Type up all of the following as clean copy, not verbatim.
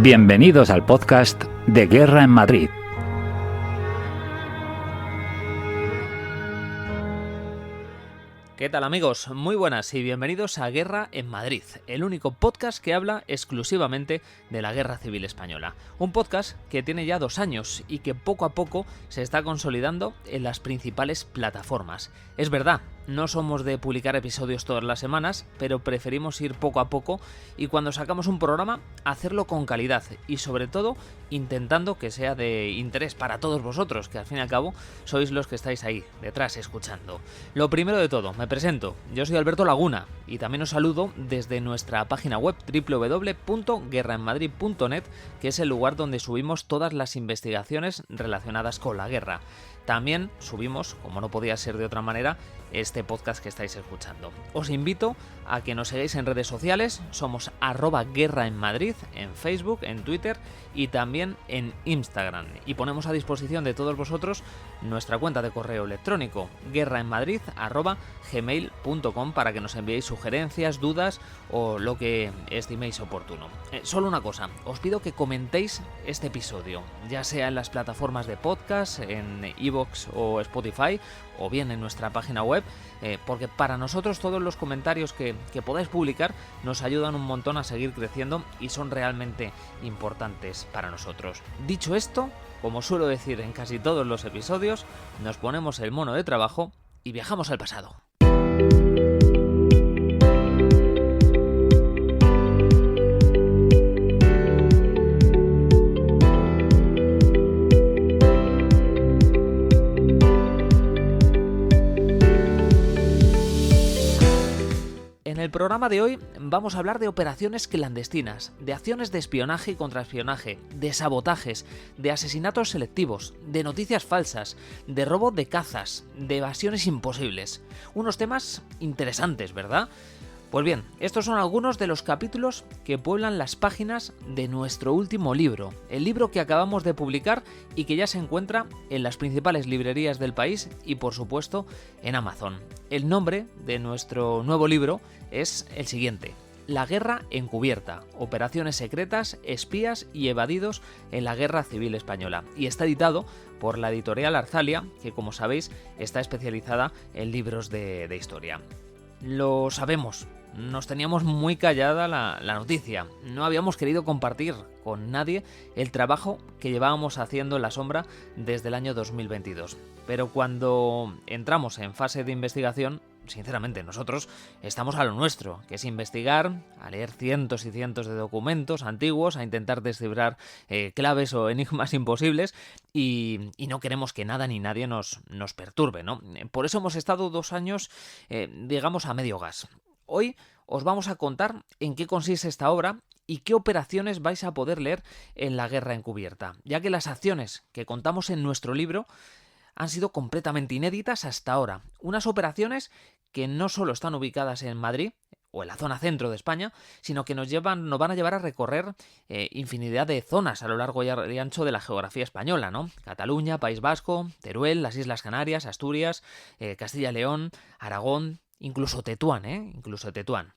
Bienvenidos al podcast de Guerra en Madrid. ¿Qué tal, amigos? Muy buenas y bienvenidos a Guerra en Madrid, el único podcast que habla exclusivamente de la Guerra Civil Española. Un podcast que tiene ya 2 años y que poco a poco se está consolidando en las principales plataformas. Es verdad, no somos de publicar episodios todas las semanas, pero preferimos ir poco a poco y cuando sacamos un programa, hacerlo con calidad y sobre todo intentando que sea de interés para todos vosotros, que al fin y al cabo sois los que estáis ahí, detrás, escuchando. Lo primero de todo, me presento, yo soy Alberto Laguna y también os saludo desde nuestra página web www.guerraenmadrid.net, que es el lugar donde subimos todas las investigaciones relacionadas con la guerra. También subimos, como no podía ser de otra manera, este podcast que estáis escuchando. Os invito a que nos sigáis en redes sociales, somos @guerraenmadrid en Facebook, en Twitter y también en Instagram. Y ponemos a disposición de todos vosotros nuestra cuenta de correo electrónico, guerraenmadrid@gmail.com, para que nos enviéis sugerencias, dudas o lo que estiméis oportuno. Solo una cosa, os pido que comentéis este episodio, ya sea en las plataformas de podcast, en iVoox o Spotify, o bien en nuestra página web, porque para nosotros todos los comentarios que podáis publicar nos ayudan un montón a seguir creciendo y son realmente importantes para nosotros. Dicho esto, como suelo decir en casi todos los episodios, nos ponemos el mono de trabajo y viajamos al pasado. En el programa de hoy vamos a hablar de operaciones clandestinas, de acciones de espionaje y contraespionaje, de sabotajes, de asesinatos selectivos, de noticias falsas, de robo de cazas, de evasiones imposibles. Unos temas interesantes, ¿verdad? Pues bien, estos son algunos de los capítulos que pueblan las páginas de nuestro último libro, el libro que acabamos de publicar y que ya se encuentra en las principales librerías del país y por supuesto en Amazon. El nombre de nuestro nuevo libro es el siguiente: La guerra encubierta, operaciones secretas, espías y evadidos en la Guerra Civil Española, y está editado por la editorial Arzalia, que como sabéis está especializada en libros de historia. Lo sabemos, nos teníamos muy callada la noticia, no habíamos querido compartir con nadie el trabajo que llevábamos haciendo en la sombra desde el año 2022. Pero cuando entramos en fase de investigación, sinceramente nosotros estamos a lo nuestro, que es investigar, a leer cientos y cientos de documentos antiguos, a intentar descifrar claves o enigmas imposibles y no queremos que nada ni nadie nos perturbe, ¿no? Por eso hemos estado 2 años, digamos, a medio gas. Hoy os vamos a contar en qué consiste esta obra y qué operaciones vais a poder leer en la guerra encubierta, ya que las acciones que contamos en nuestro libro han sido completamente inéditas hasta ahora. Unas operaciones que no solo están ubicadas en Madrid o en la zona centro de España, sino que nos van a llevar a recorrer infinidad de zonas a lo largo y ancho de la geografía española, ¿no? Cataluña, País Vasco, Teruel, las Islas Canarias, Asturias, Castilla y León, Aragón, incluso Tetuán, Incluso Tetuán.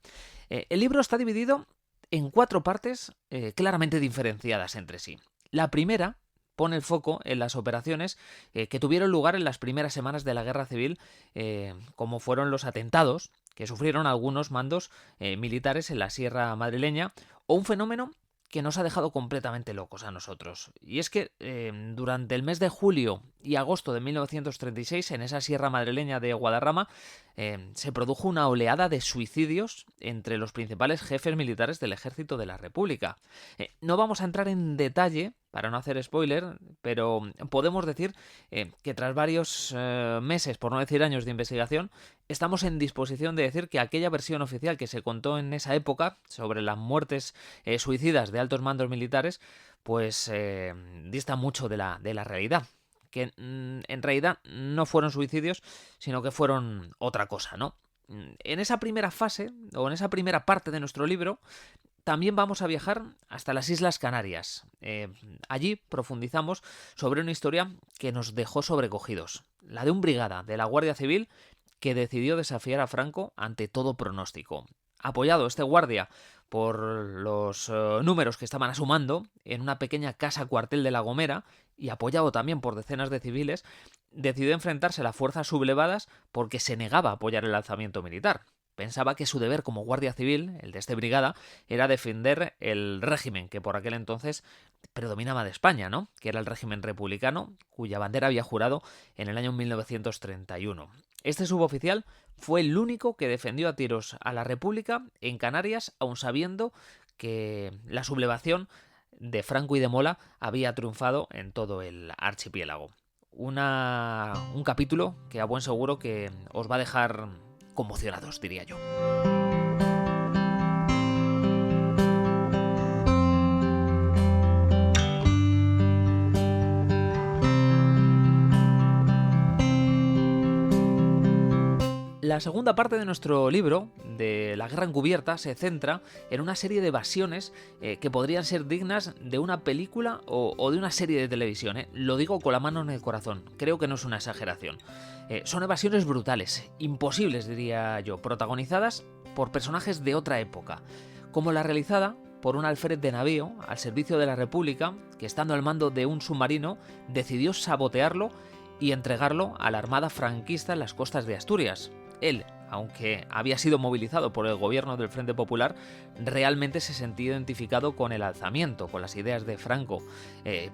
El libro está dividido en 4 partes claramente diferenciadas entre sí. La primera pone el foco en las operaciones que tuvieron lugar en las primeras semanas de la Guerra Civil, como fueron los atentados que sufrieron algunos mandos militares en la Sierra Madrileña, o un fenómeno que nos ha dejado completamente locos a nosotros. Y es que durante el mes de julio y agosto de 1936, en esa Sierra Madrileña de Guadarrama, se produjo una oleada de suicidios entre los principales jefes militares del Ejército de la República. No vamos a entrar en detalle para no hacer spoiler, pero podemos decir que tras varios meses, por no decir años de investigación, estamos en disposición de decir que aquella versión oficial que se contó en esa época sobre las muertes suicidas de altos mandos militares, pues dista mucho de la realidad. Que en realidad no fueron suicidios, sino que fueron otra cosa, ¿no? En esa primera fase, o en esa primera parte de nuestro libro, también vamos a viajar hasta las Islas Canarias. Allí profundizamos sobre una historia que nos dejó sobrecogidos, la de un brigada de la Guardia Civil que decidió desafiar a Franco ante todo pronóstico. Apoyado este guardia por los números que estaban asomando en una pequeña casa cuartel de La Gomera, y apoyado también por decenas de civiles, decidió enfrentarse a las fuerzas sublevadas porque se negaba a apoyar el alzamiento militar. Pensaba que su deber como guardia civil, el de esta brigada, era defender el régimen que por aquel entonces predominaba de España, ¿no? Que era el régimen republicano, cuya bandera había jurado en el año 1931. Este suboficial fue el único que defendió a tiros a la República en Canarias, aun sabiendo que la sublevación de Franco y de Mola había triunfado en todo el archipiélago. Un capítulo que a buen seguro que os va a dejar conmocionados, diría yo. La segunda parte de nuestro libro, de La Guerra Encubierta, se centra en una serie de evasiones que podrían ser dignas de una película o de una serie de televisión. Lo digo con la mano en el corazón, creo que no es una exageración. Son evasiones brutales, imposibles diría yo, protagonizadas por personajes de otra época, como la realizada por un alférez de navío al servicio de la República, que estando al mando de un submarino decidió sabotearlo y entregarlo a la Armada franquista en las costas de Asturias. Él, aunque había sido movilizado por el gobierno del Frente Popular, realmente se sentía identificado con el alzamiento, con las ideas de Franco.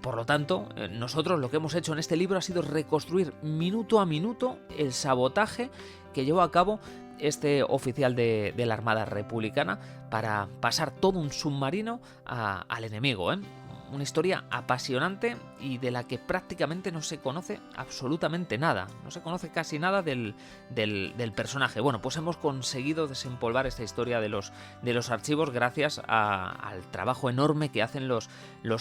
Por lo tanto, nosotros lo que hemos hecho en este libro ha sido reconstruir minuto a minuto el sabotaje que llevó a cabo este oficial de la Armada Republicana para pasar todo un submarino al enemigo, Una historia apasionante y de la que prácticamente no se conoce absolutamente nada. No se conoce casi nada del personaje. Bueno, pues hemos conseguido desempolvar esta historia de los archivos gracias al trabajo enorme que hacen los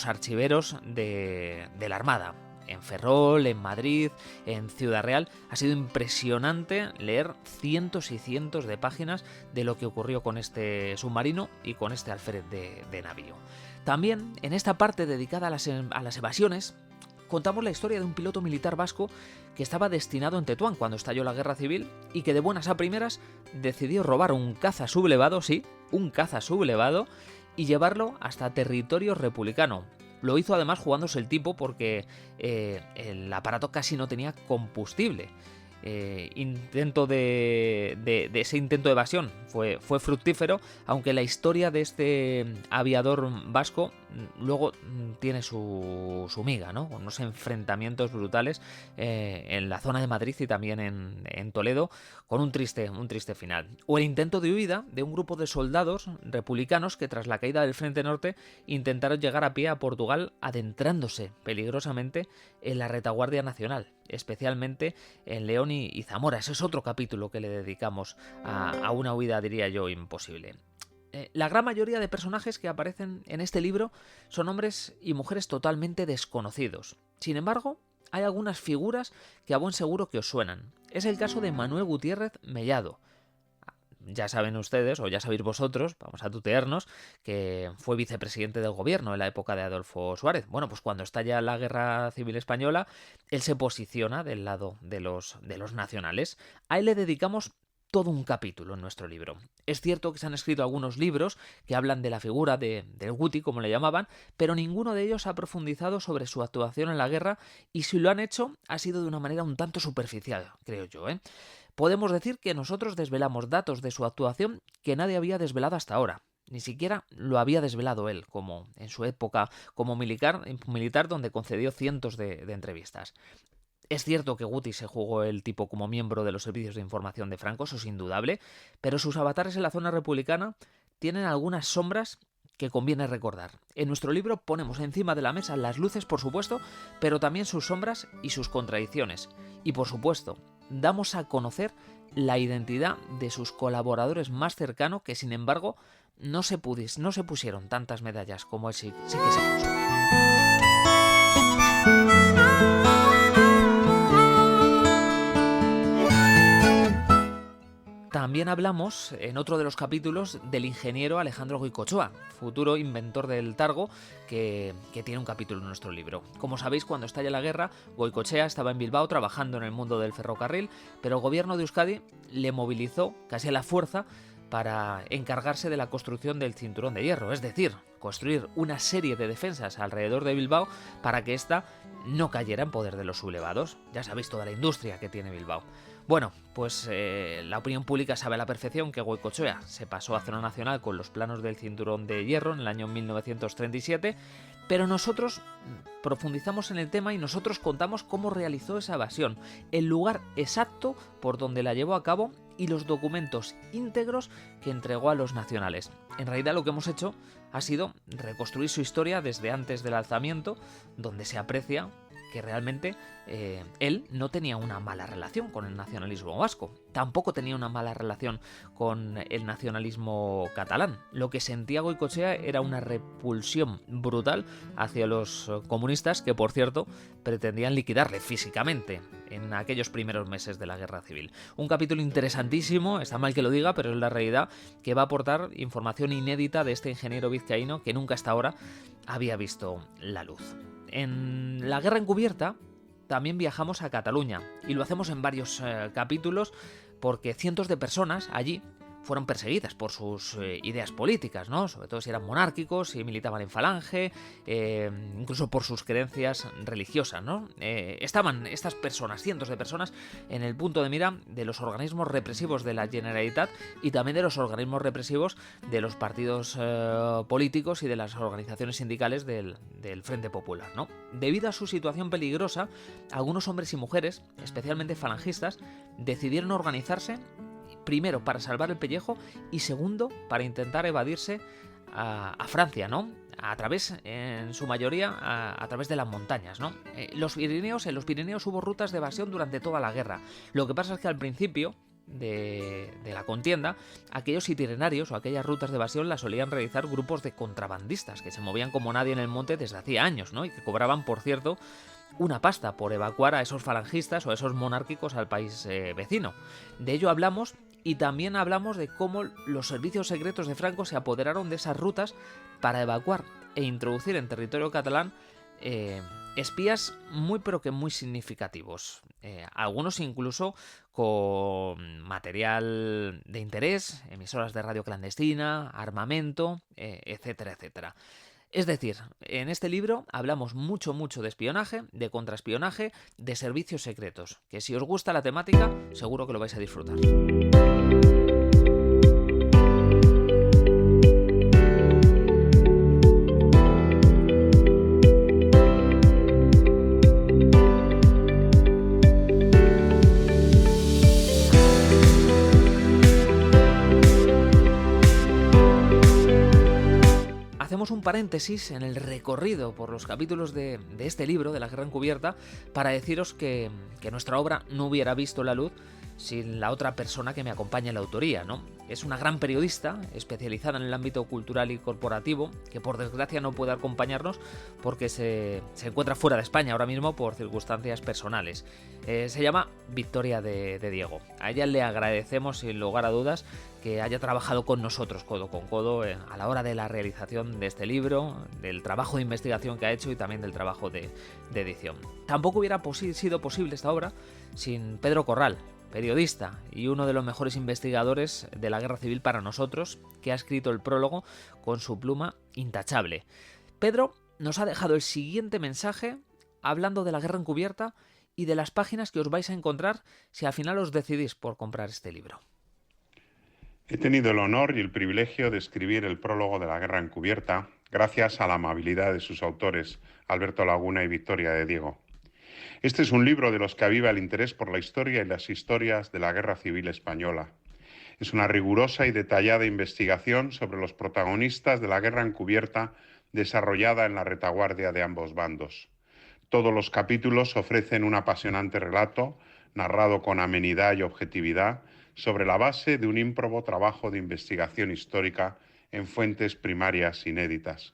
archiveros de la Armada. En Ferrol, en Madrid, en Ciudad Real. Ha sido impresionante leer cientos y cientos de páginas de lo que ocurrió con este submarino y con este alférez de navío. También, en esta parte dedicada a las evasiones, contamos la historia de un piloto militar vasco que estaba destinado en Tetuán cuando estalló la Guerra Civil y que de buenas a primeras decidió robar un caza sublevado, sí, un caza sublevado, y llevarlo hasta territorio republicano. Lo hizo además jugándose el tipo porque el aparato casi no tenía combustible. Ese intento de evasión fue fructífero, aunque la historia de este aviador vasco luego tiene su miga, ¿no? Unos enfrentamientos brutales en la zona de Madrid y también en Toledo, con un triste final. O el intento de huida de un grupo de soldados republicanos que tras la caída del Frente Norte intentaron llegar a pie a Portugal, adentrándose peligrosamente en la retaguardia nacional, especialmente en León y Zamora. Ese es otro capítulo que le dedicamos a una huida, diría yo, imposible. La gran mayoría de personajes que aparecen en este libro son hombres y mujeres totalmente desconocidos. Sin embargo, hay algunas figuras que a buen seguro que os suenan. Es el caso de Manuel Gutiérrez Mellado. Ya saben ustedes, o ya sabéis vosotros, vamos a tutearnos, que fue vicepresidente del gobierno en la época de Adolfo Suárez. Bueno, pues cuando estalla la Guerra Civil Española, él se posiciona del lado de los nacionales. A él le dedicamos todo un capítulo en nuestro libro. Es cierto que se han escrito algunos libros que hablan de la figura del Guti, como le llamaban, pero ninguno de ellos ha profundizado sobre su actuación en la guerra, y si lo han hecho ha sido de una manera un tanto superficial, creo yo, Podemos decir que nosotros desvelamos datos de su actuación que nadie había desvelado hasta ahora. Ni siquiera lo había desvelado él, como en su época como militar donde concedió cientos de entrevistas. Es cierto que Guti se jugó el tipo como miembro de los servicios de información de Franco, eso es indudable, pero sus avatares en la zona republicana tienen algunas sombras que conviene recordar. En nuestro libro ponemos encima de la mesa las luces, por supuesto, pero también sus sombras y sus contradicciones. Y por supuesto, damos a conocer la identidad de sus colaboradores más cercanos que, sin embargo, no se pusieron tantas medallas como él sí que se puso. También hablamos, en otro de los capítulos, del ingeniero Alejandro Goicoechea, futuro inventor del Targo, que tiene un capítulo en nuestro libro. Como sabéis, cuando estalla la guerra, Goicoechea estaba en Bilbao trabajando en el mundo del ferrocarril, pero el gobierno de Euskadi le movilizó casi a la fuerza para encargarse de la construcción del cinturón de hierro, es decir, construir una serie de defensas alrededor de Bilbao para que ésta no cayera en poder de los sublevados. Ya sabéis toda la industria que tiene Bilbao. Bueno, pues la opinión pública sabe a la perfección que Goicoechea se pasó a zona nacional con los planos del cinturón de hierro en el año 1937, pero nosotros profundizamos en el tema y nosotros contamos cómo realizó esa evasión, el lugar exacto por donde la llevó a cabo y los documentos íntegros que entregó a los nacionales. En realidad lo que hemos hecho ha sido reconstruir su historia desde antes del alzamiento, donde se aprecia que realmente él no tenía una mala relación con el nacionalismo vasco, tampoco tenía una mala relación con el nacionalismo catalán. Lo que sentía Goicoechea era una repulsión brutal hacia los comunistas que, por cierto, pretendían liquidarle físicamente en aquellos primeros meses de la Guerra Civil. Un capítulo interesantísimo, está mal que lo diga, pero es la realidad, que va a aportar información inédita de este ingeniero vizcaíno que nunca hasta ahora había visto la luz. En la Guerra Encubierta también viajamos a Cataluña y lo hacemos en varios capítulos porque cientos de personas allí fueron perseguidas por sus ideas políticas, ¿no? Sobre todo si eran monárquicos, si militaban en Falange, incluso por sus creencias religiosas, ¿no? Estaban estas personas, cientos de personas, en el punto de mira de los organismos represivos de la Generalitat y también de los organismos represivos de los partidos políticos y de las organizaciones sindicales del Frente Popular, ¿no? Debido a su situación peligrosa, algunos hombres y mujeres, especialmente falangistas, decidieron organizarse primero para salvar el pellejo y segundo para intentar evadirse a Francia, ¿no? A través, en su mayoría, a través de las montañas, ¿no? En los Pirineos hubo rutas de evasión durante toda la guerra. Lo que pasa es que al principio de la contienda, aquellos itinerarios o aquellas rutas de evasión las solían realizar grupos de contrabandistas que se movían como nadie en el monte desde hacía años, ¿no? Y que cobraban, por cierto, una pasta por evacuar a esos falangistas o a esos monárquicos al país vecino. De ello hablamos y también hablamos de cómo los servicios secretos de Franco se apoderaron de esas rutas para evacuar e introducir en territorio catalán espías muy pero que muy significativos. Algunos incluso con material de interés, emisoras de radio clandestina, armamento, etcétera, etcétera. Es decir, en este libro hablamos mucho de espionaje, de contraespionaje, de servicios secretos, que si os gusta la temática, seguro que lo vais a disfrutar. Hacemos un paréntesis en el recorrido por los capítulos de este libro, de la Guerra Encubierta, para deciros que nuestra obra no hubiera visto la luz sin la otra persona que me acompaña en la autoría, ¿no? Es una gran periodista, especializada en el ámbito cultural y corporativo, que por desgracia no puede acompañarnos porque se encuentra fuera de España ahora mismo por circunstancias personales. Se llama Victoria de Diego. A ella le agradecemos sin lugar a dudas que haya trabajado con nosotros codo con codo a la hora de la realización de este libro, del trabajo de investigación que ha hecho y también del trabajo de edición. Tampoco hubiera sido posible esta obra sin Pedro Corral, periodista y uno de los mejores investigadores de la Guerra Civil para nosotros, que ha escrito el prólogo con su pluma intachable. Pedro nos ha dejado el siguiente mensaje hablando de la Guerra Encubierta y de las páginas que os vais a encontrar si al final os decidís por comprar este libro. He tenido el honor y el privilegio de escribir el prólogo de la Guerra Encubierta gracias a la amabilidad de sus autores, Alberto Laguna y Victoria de Diego. Este es un libro de los que aviva el interés por la historia y las historias de la Guerra Civil Española. Es una rigurosa y detallada investigación sobre los protagonistas de la Guerra Encubierta desarrollada en la retaguardia de ambos bandos. Todos los capítulos ofrecen un apasionante relato, narrado con amenidad y objetividad, sobre la base de un ímprobo trabajo de investigación histórica en fuentes primarias inéditas.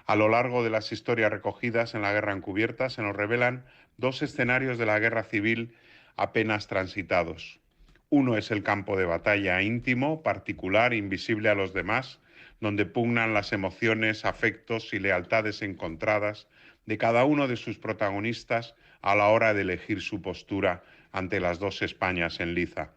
A lo largo de las historias recogidas en la Guerra Encubierta se nos revelan dos escenarios de la Guerra Civil apenas transitados. Uno es el campo de batalla íntimo, particular, invisible a los demás, donde pugnan las emociones, afectos y lealtades encontradas de cada uno de sus protagonistas a la hora de elegir su postura ante las dos Españas en liza.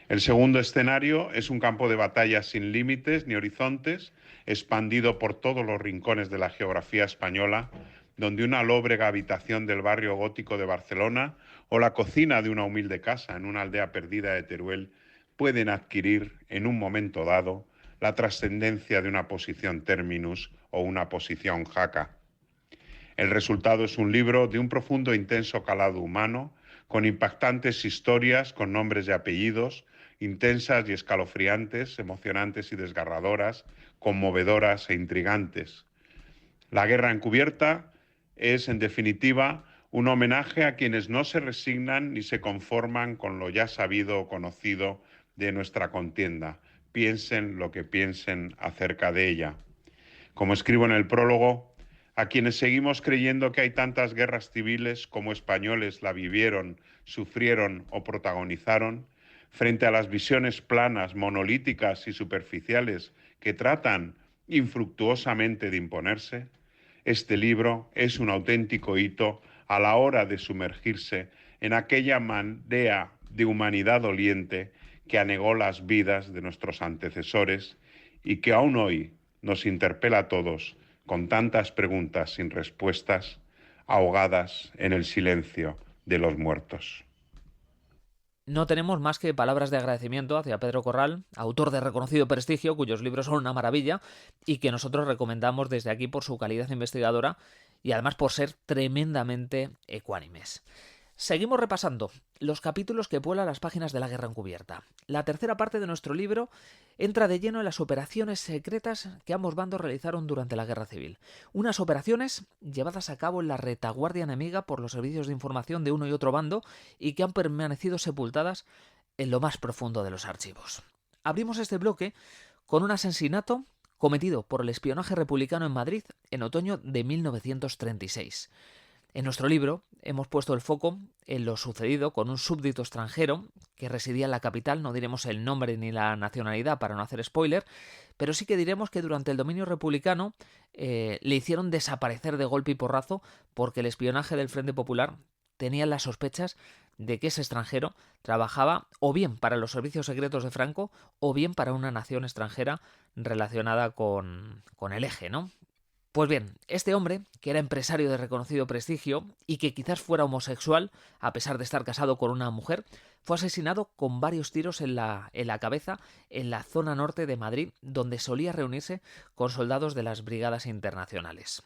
El segundo escenario es un campo de batalla sin límites ni horizontes, expandido por todos los rincones de la geografía española, donde una lóbrega habitación del barrio gótico de Barcelona o la cocina de una humilde casa en una aldea perdida de Teruel pueden adquirir, en un momento dado, la trascendencia de una posición terminus o una posición jaca. El resultado es un libro de un profundo e intenso calado humano, con impactantes historias con nombres y apellidos, intensas y escalofriantes, emocionantes y desgarradoras, conmovedoras e intrigantes. La guerra encubierta es, en definitiva, un homenaje a quienes no se resignan ni se conforman con lo ya sabido o conocido de nuestra contienda, piensen lo que piensen acerca de ella. Como escribo en el prólogo, a quienes seguimos creyendo que hay tantas guerras civiles como españoles la vivieron, sufrieron o protagonizaron, frente a las visiones planas, monolíticas y superficiales que tratan infructuosamente de imponerse, este libro es un auténtico hito a la hora de sumergirse en aquella marea de humanidad doliente que anegó las vidas de nuestros antecesores y que aún hoy nos interpela a todos con tantas preguntas sin respuestas, ahogadas en el silencio de los muertos. No tenemos más que palabras de agradecimiento hacia Pedro Corral, autor de reconocido prestigio, cuyos libros son una maravilla y que nosotros recomendamos desde aquí por su calidad investigadora y además por ser tremendamente ecuánimes. Seguimos repasando los capítulos que pueblan las páginas de la Guerra Encubierta. La tercera parte de nuestro libro entra de lleno en las operaciones secretas que ambos bandos realizaron durante la Guerra Civil. Unas operaciones llevadas a cabo en la retaguardia enemiga por los servicios de información de uno y otro bando y que han permanecido sepultadas en lo más profundo de los archivos. Abrimos este bloque con un asesinato cometido por el espionaje republicano en Madrid en otoño de 1936. En nuestro libro hemos puesto el foco en lo sucedido con un súbdito extranjero que residía en la capital. No diremos el nombre ni la nacionalidad para no hacer spoiler, pero sí que diremos que durante el dominio republicano le hicieron desaparecer de golpe y porrazo porque el espionaje del Frente Popular tenía las sospechas de que ese extranjero trabajaba o bien para los servicios secretos de Franco o bien para una nación extranjera relacionada con el eje, ¿no? Pues bien, este hombre, que era empresario de reconocido prestigio y que quizás fuera homosexual, a pesar de estar casado con una mujer, fue asesinado con varios tiros en la cabeza en la zona norte de Madrid, donde solía reunirse con soldados de las brigadas internacionales.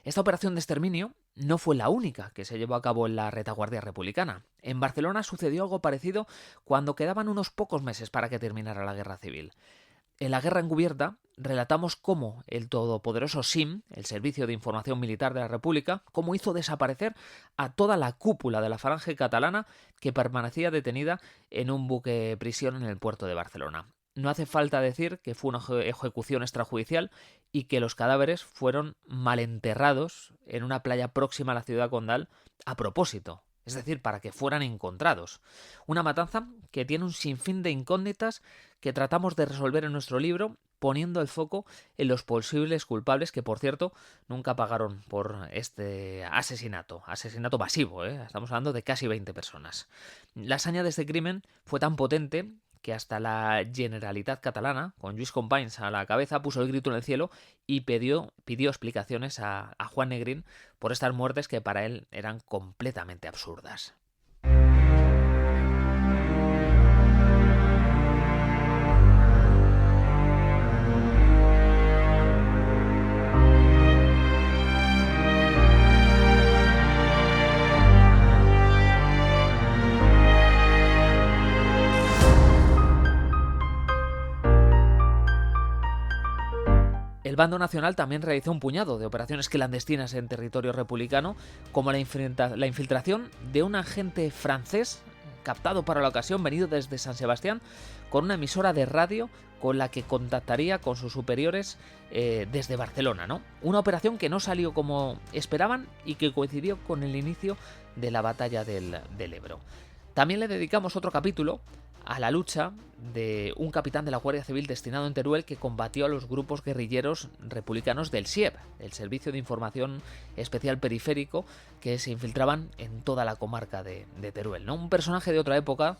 Esta operación de exterminio no fue la única que se llevó a cabo en la retaguardia republicana. En Barcelona sucedió algo parecido cuando quedaban unos pocos meses para que terminara la guerra civil. En la Guerra Encubierta relatamos cómo el todopoderoso SIM, el Servicio de Información Militar de la República, cómo hizo desaparecer a toda la cúpula de la Falange catalana que permanecía detenida en un buque prisión en el puerto de Barcelona. No hace falta decir que fue una ejecución extrajudicial y que los cadáveres fueron malenterrados en una playa próxima a la ciudad condal a propósito. Es decir, para que fueran encontrados. Una matanza que tiene un sinfín de incógnitas que tratamos de resolver en nuestro libro, poniendo el foco en los posibles culpables que, por cierto, nunca pagaron por este asesinato masivo, ¿eh? Estamos hablando de casi 20 personas. La hazaña de este crimen fue tan potente que hasta la Generalitat catalana, con Lluís Companys a la cabeza, puso el grito en el cielo y pidió explicaciones a Juan Negrín por estas muertes que para él eran completamente absurdas. El bando nacional también realizó un puñado de operaciones clandestinas en territorio republicano, como la infiltración de un agente francés captado para la ocasión, venido desde San Sebastián, con una emisora de radio con la que contactaría con sus superiores desde Barcelona, ¿no? Una operación que no salió como esperaban y que coincidió con el inicio de la batalla del Ebro. También le dedicamos otro capítulo a la lucha de un capitán de la Guardia Civil destinado en Teruel que combatió a los grupos guerrilleros republicanos del SIEP, el Servicio de Información Especial Periférico, que se infiltraban en toda la comarca de Teruel, ¿no? Un personaje de otra época,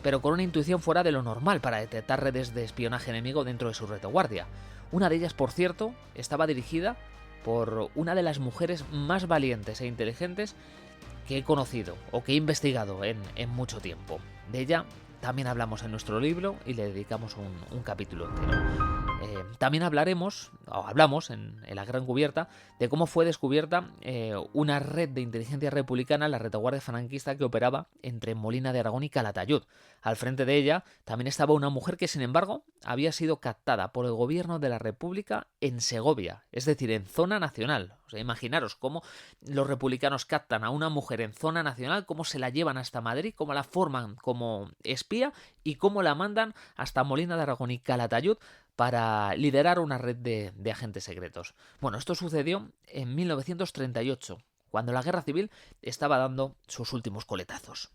pero con una intuición fuera de lo normal para detectar redes de espionaje enemigo dentro de su retaguardia. Una de ellas, por cierto, estaba dirigida por una de las mujeres más valientes e inteligentes que he conocido o que he investigado en mucho tiempo. De ella también hablamos en nuestro libro y le dedicamos un capítulo entero. También hablamos en La Gran Cubierta de cómo fue descubierta una red de inteligencia republicana, la retaguardia franquista, que operaba entre Molina de Aragón y Calatayud. Al frente de ella también estaba una mujer que, sin embargo, había sido captada por el gobierno de la República en Segovia, es decir, en zona nacional. O sea, imaginaros cómo los republicanos captan a una mujer en zona nacional, cómo se la llevan hasta Madrid, cómo la forman como espía y cómo la mandan hasta Molina de Aragón y Calatayud para liderar una red de agentes secretos. Bueno, esto sucedió en 1938, cuando la Guerra Civil estaba dando sus últimos coletazos.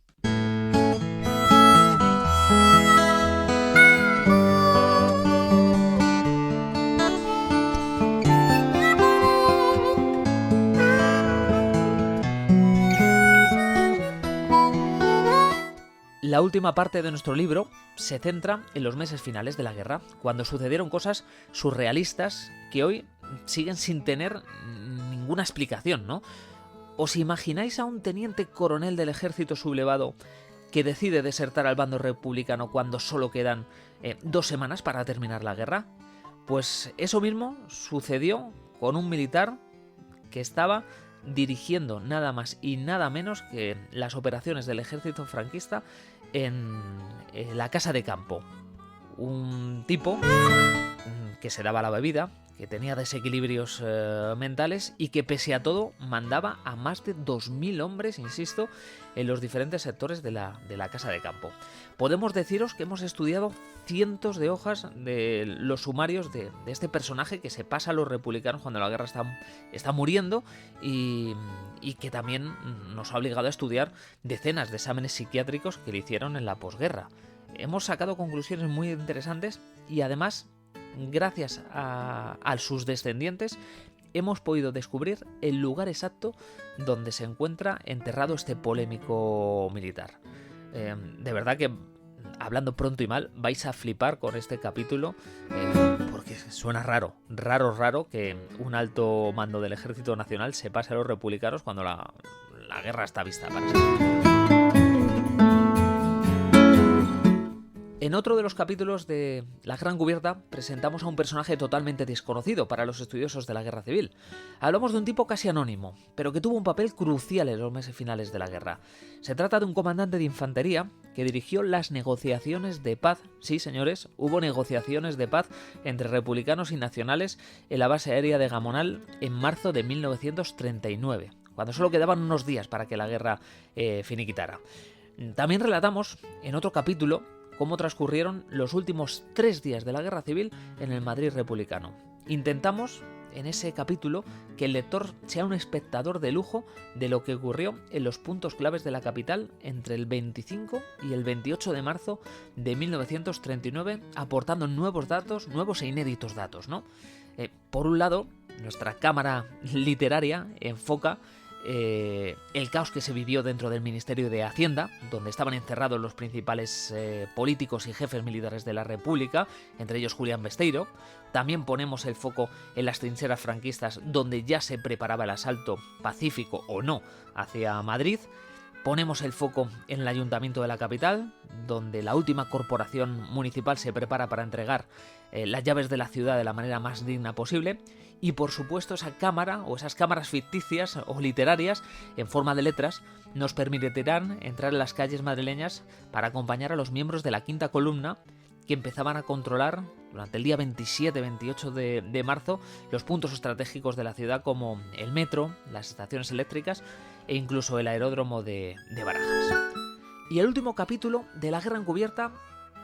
La última parte de nuestro libro se centra en los meses finales de la guerra, cuando sucedieron cosas surrealistas que hoy siguen sin tener ninguna explicación, ¿no? ¿Os imagináis a un teniente coronel del ejército sublevado que decide desertar al bando republicano cuando solo quedan 2 semanas para terminar la guerra? Pues eso mismo sucedió con un militar que estaba dirigiendo nada más y nada menos que las operaciones del ejército franquista en la casa de campo. Un tipo que se daba la bebida, que tenía desequilibrios mentales y que pese a todo mandaba a más de 2.000 hombres, insisto, en los diferentes sectores de la casa de campo. Podemos deciros que hemos estudiado cientos de hojas de los sumarios de este personaje que se pasa a los republicanos cuando la guerra está muriendo y que también nos ha obligado a estudiar decenas de exámenes psiquiátricos que le hicieron en la posguerra. Hemos sacado conclusiones muy interesantes y además, gracias a sus descendientes, hemos podido descubrir el lugar exacto donde se encuentra enterrado este polémico militar. De verdad que, hablando pronto y mal, vais a flipar con este capítulo porque suena raro que un alto mando del Ejército Nacional se pase a los republicanos cuando la guerra está vista para siempre. En otro de los capítulos de La Gran Cubierta presentamos a un personaje totalmente desconocido para los estudiosos de la Guerra Civil. Hablamos de un tipo casi anónimo, pero que tuvo un papel crucial en los meses finales de la guerra. Se trata de un comandante de infantería que dirigió las negociaciones de paz. Sí, señores, hubo negociaciones de paz entre republicanos y nacionales en la base aérea de Gamonal en marzo de 1939, cuando solo quedaban unos días para que la guerra finiquitara. También relatamos en otro capítulo cómo transcurrieron los últimos 3 días de la Guerra Civil en el Madrid republicano. Intentamos, en ese capítulo, que el lector sea un espectador de lujo de lo que ocurrió en los puntos claves de la capital entre el 25 y el 28 de marzo de 1939, aportando nuevos e inéditos datos, ¿no? Por un lado, nuestra cámara literaria enfoca el caos que se vivió dentro del Ministerio de Hacienda, donde estaban encerrados los principales políticos y jefes militares de la República, entre ellos Julián Besteiro. También ponemos el foco en las trincheras franquistas, donde ya se preparaba el asalto, pacífico o no, hacia Madrid. Ponemos el foco en el Ayuntamiento de la capital, donde la última corporación municipal se prepara para entregar las llaves de la ciudad de la manera más digna posible. Y por supuesto esa cámara o esas cámaras ficticias o literarias en forma de letras nos permitirán entrar en las calles madrileñas para acompañar a los miembros de la quinta columna que empezaban a controlar durante el día 27-28 de marzo los puntos estratégicos de la ciudad como el metro, las estaciones eléctricas e incluso el aeródromo de Barajas. Y el último capítulo de La Guerra Encubierta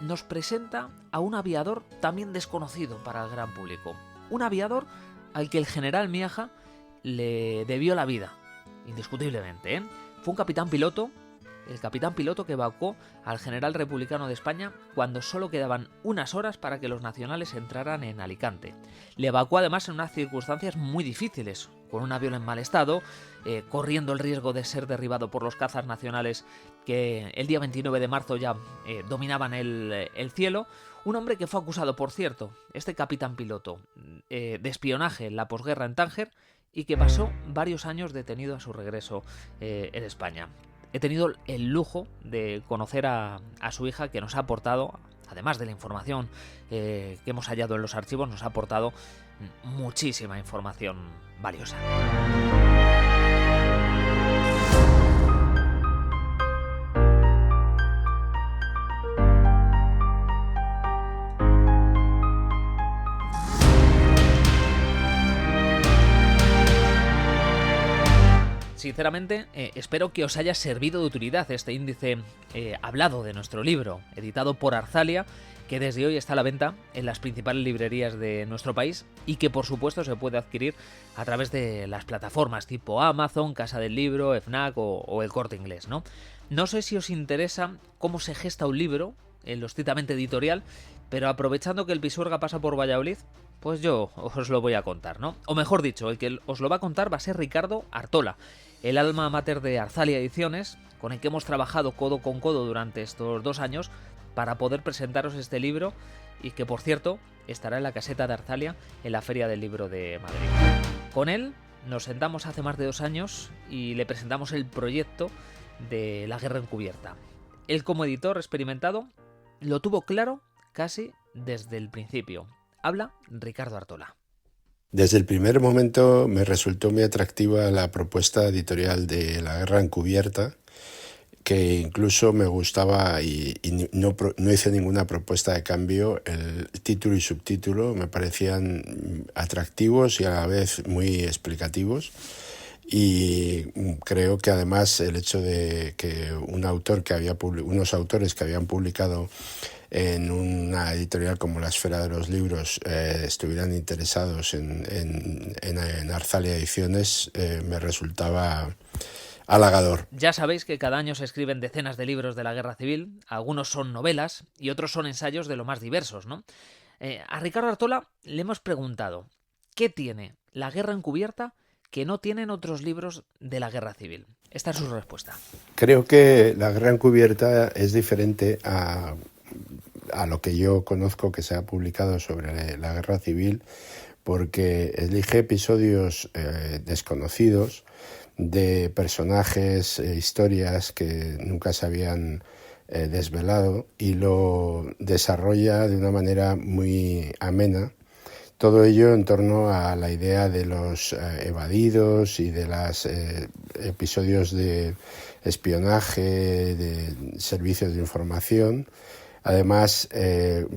nos presenta a un aviador también desconocido para el gran público. Un aviador al que el general Miaja le debió la vida, indiscutiblemente, ¿eh? Fue un capitán piloto el capitán piloto que evacuó al general republicano de España cuando solo quedaban unas horas para que los nacionales entraran en Alicante. Le evacuó además en unas circunstancias muy difíciles, con un avión en mal estado, corriendo el riesgo de ser derribado por los cazas nacionales que el día 29 de marzo ya dominaban el cielo. Un hombre que fue acusado, por cierto, este capitán piloto, de espionaje en la posguerra en Tánger y que pasó varios años detenido a su regreso en España. He tenido el lujo de conocer a su hija, que nos ha aportado, además de la información que hemos hallado en los archivos, nos ha aportado muchísima información valiosa. Sinceramente, espero que os haya servido de utilidad este índice hablado de nuestro libro, editado por Arzalia, que desde hoy está a la venta en las principales librerías de nuestro país y que por supuesto se puede adquirir a través de las plataformas tipo Amazon, Casa del Libro, Fnac o El Corte Inglés, ¿no? No sé si os interesa cómo se gesta un libro en lo estrictamente editorial, pero aprovechando que el Pisuerga pasa por Valladolid, pues yo os lo voy a contar, ¿no? O mejor dicho, el que os lo va a contar va a ser Ricardo Artola, el alma mater de Arzalia Ediciones, con el que hemos trabajado codo con codo durante estos 2 años para poder presentaros este libro y que, por cierto, estará en la caseta de Arzalia en la Feria del Libro de Madrid. Con él nos sentamos hace más de 2 años y le presentamos el proyecto de La Guerra Encubierta. Él, como editor experimentado, lo tuvo claro casi desde el principio. Habla Ricardo Artola. Desde el primer momento me resultó muy atractiva la propuesta editorial de La Guerra Encubierta, que incluso me gustaba y no hice ninguna propuesta de cambio. El título y subtítulo me parecían atractivos y a la vez muy explicativos. Y creo que además el hecho de que unos autores que habían publicado en una editorial como La Esfera de los Libros estuvieran interesados en Arzalia Ediciones me resultaba halagador. Ya sabéis que cada año se escriben decenas de libros de la Guerra Civil, algunos son novelas y otros son ensayos de lo más diversos, ¿no? A Ricardo Artola le hemos preguntado ¿qué tiene La Guerra Encubierta que no tienen otros libros de la Guerra Civil? Esta es su respuesta. Creo que La Guerra Encubierta es diferente a lo que yo conozco que se ha publicado sobre la Guerra Civil, porque elige episodios desconocidos de personajes, historias que nunca se habían desvelado y lo desarrolla de una manera muy amena. Todo ello en torno a la idea de los evadidos y de los episodios de espionaje, de servicios de información. Además,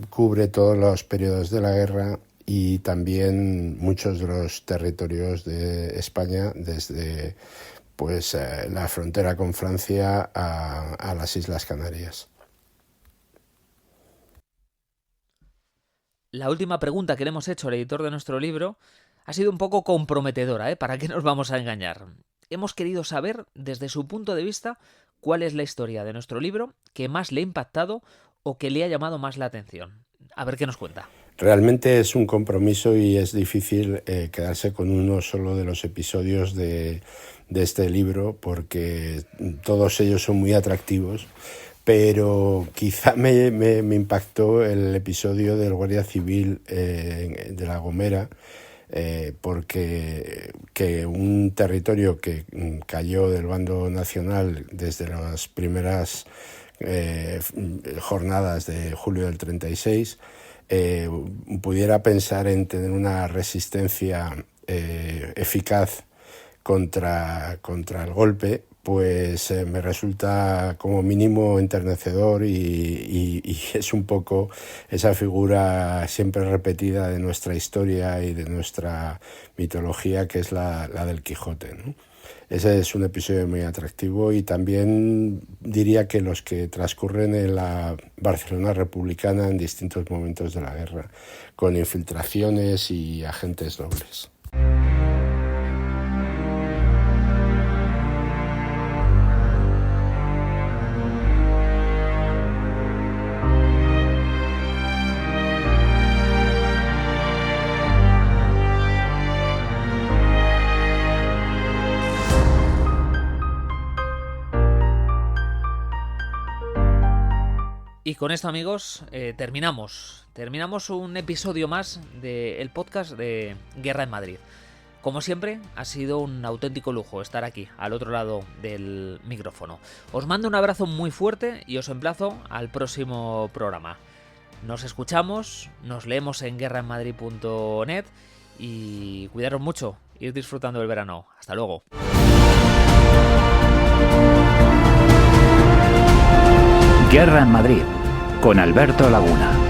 cubre todos los periodos de la guerra y también muchos de los territorios de España, desde la frontera con Francia a las Islas Canarias. La última pregunta que le hemos hecho al editor de nuestro libro ha sido un poco comprometedora, ¿eh? ¿Para qué nos vamos a engañar? Hemos querido saber, desde su punto de vista, cuál es la historia de nuestro libro que más le ha impactado o que le ha llamado más la atención. A ver qué nos cuenta. Realmente es un compromiso y es difícil quedarse con uno solo de los episodios de este libro, porque todos ellos son muy atractivos. Pero quizá me impactó el episodio del Guardia Civil de La Gomera, porque que un territorio que cayó del bando nacional desde las primeras jornadas de julio del 36 pudiera pensar en tener una resistencia eficaz contra el golpe, pues me resulta como mínimo enternecedor y es un poco esa figura siempre repetida de nuestra historia y de nuestra mitología, que es la del Quijote, ¿no? Ese es un episodio muy atractivo, y también diría que los que transcurren en la Barcelona republicana en distintos momentos de la guerra, con infiltraciones y agentes dobles. Y con esto, amigos, terminamos un episodio más del podcast de Guerra en Madrid. Como siempre, ha sido un auténtico lujo estar aquí, al otro lado del micrófono. Os mando un abrazo muy fuerte y os emplazo al próximo programa. Nos escuchamos, nos leemos en guerraenmadrid.net y cuidaros mucho, ir disfrutando del verano. Hasta luego. Guerra en Madrid, con Alberto Laguna.